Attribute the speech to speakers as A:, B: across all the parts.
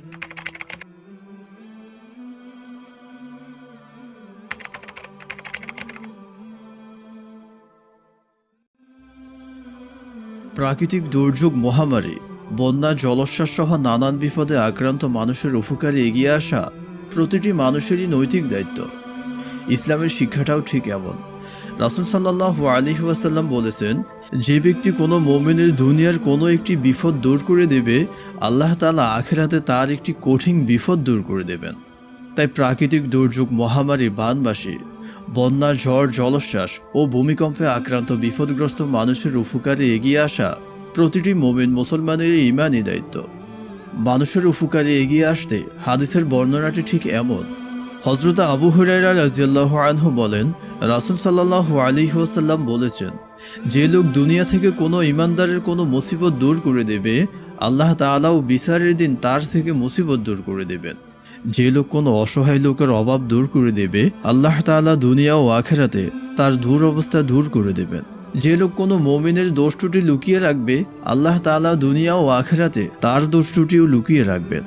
A: প্রাকৃতিক দুর্যোগ, মহামারী, বন্যা, জলোচ্ছ্বাস সহ নানান বিপদে আক্রান্ত মানুষের উপকারে এগিয়ে আসা প্রতিটি মানুষেরই নৈতিক দায়িত্ব। ইসলামের শিক্ষাটাও ঠিক এমন। রাসূল সাল্লাল্লাহু আলাইহি ওয়াসাল্লাম বলেছেন, যে ব্যক্তি কোনো মুমিনের দুনিয়ার কোনো একটি বিপদ দূর করে দেবে, আল্লাহ তাআলা আখিরাতে তার একটি কঠিন বিপদ দূর করে দেবেন। তাই প্রাকৃতিক দুর্যোগ, মহামারী, বানবাসী, বন্যা, ঝড়, জলোচ্ছ্বাস ও ভূমিকম্পে আক্রান্ত বিপদগ্রস্ত মানুষের উপকারে এগিয়ে আসা প্রতিটি মুমিন মুসলমানের ঈমানী দায়িত্ব। মানুষের উপকারে এগিয়ে আসতে হাদিসের বর্ণনাটি ঠিক এমন। হযরত আবু হুরায়রা রাদিয়াল্লাহু আনহু বলেন, রাসূল সাল্লাল্লাহু আলাইহি ওয়াসাল্লাম বলেছেন, যে লোক দুনিয়া থেকে কোনো ঈমানদারের কোনো মুসিবত দূর করে দেবে, আল্লাহ তাআলাও বিচারের দিন তার থেকে মুসিবত দূর করে দেবেন। যে লোক কোনো অসহায় লোকের অভাব দূর করে দেবে, আল্লাহ তাআলা দুনিয়া ও আখিরাতে তার দুরবস্থা দূর করে দেবেন। যে লোক কোনো মুমিনের দোষ ত্রুটি লুকিয়ে রাখবে, আল্লাহ তাআলা দুনিয়া ও আখিরাতে তার দোষ ত্রুটিও লুকিয়ে রাখবেন।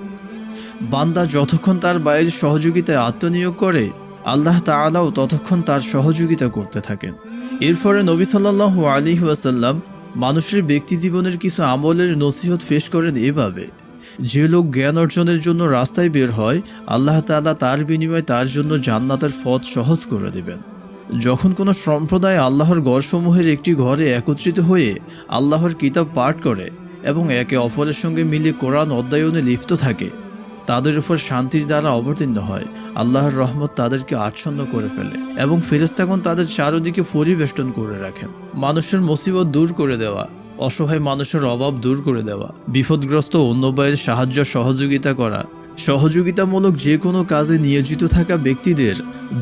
A: বান্দা যতক্ষণ তার বাইরের সহযোগিতায় আত্মনিয়োগ করে, আল্লাহ তাআলাও ততক্ষণ তার সহযোগিতা করতে থাকেন। এরপরে নবী সাল্লাল্লাহু আলাইহি ওয়াসাল্লাম মানুষের ব্যক্তি জীবনের কিছু আমলের নসিহত পেশ করেন এভাবে: যে লোক জ্ঞান অর্জনের জন্য রাস্তায় বের হয়, আল্লাহ তাআলা তার বিনিময়ে তার জন্য জান্নাতের পথ সহজ করে দেবেন। যখন কোনো সম্প্রদায় আল্লাহর ঘরসমূহের একটি ঘরে একত্রিত হয়ে আল্লাহর কিতাব পাঠ করে এবং একে অপরের সঙ্গে মিলে কোরআন অধ্যয়নে লিপ্ত থাকে, তাদের উপর শান্তির দ্বারা অবতীর্ণ হয়, আল্লাহর রহমত তাদেরকে আচ্ছন্ন করে ফেলে এবং ফেরেশতাগণ তাদের চারদিকে পরিবেষ্টন করে রাখেন। মানুষের মুসিবত দূর করে দেওয়া, অসহায় মানুষের অভাব দূর করে দেওয়া, বিপদগ্রস্ত অন্য ভাইয়ের সাহায্য সহযোগিতা করা, সহযোগিতামূলক যে কোনো কাজে নিয়োজিত থাকা ব্যক্তিদের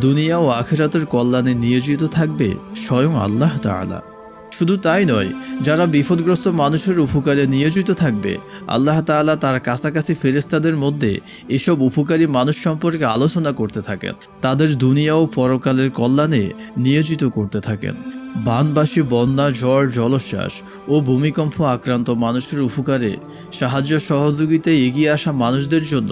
A: দুনিয়া ও আখিরাতের কল্যাণে নিয়োজিত থাকবে স্বয়ং আল্লাহ তাআলা। শুধু তাই নয়, যারা বিপদগ্রস্ত মানুষের উপকারে নিয়োজিত থাকবে, আল্লাহ তাআলা তার কাছাকাছি ফেরেশতাদের মধ্যে এসব উপকারী মানুষ সম্পর্কে আলোচনা করতে থাকেন, তাদের দুনিয়া ও পরকালের কল্যাণে নিয়োজিত করতে থাকেন। বানবাসী, বন্যা, ঝড়, জলোচ্ছ্বাস ও ভূমিকম্প আক্রান্ত মানুষের উপকারে সাহায্য সহযোগিতায় এগিয়ে আসা মানুষদের জন্য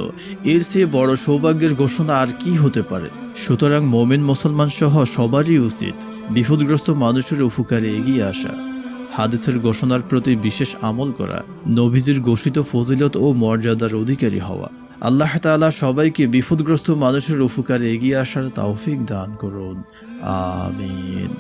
A: এর চেয়ে বড় সৌভাগ্যের ঘোষণা আর কি হতে পারে। সুতরাং মুমিন মুসলমান সহ সবারই উচিত বিপদগ্রস্ত মানুষের উপকারে এগিয়ে আসা, হাদিসের ঘোষণার প্রতি বিশেষ আমল করা, নবীজির ঘোষিত ফজিলত ও মর্যাদার অধিকারী হওয়া। আল্লাহ তাআলা সবাইকে বিপদগ্রস্ত মানুষের উপকারে এগিয়ে আসার তৌফিক দান করুন। আমিন।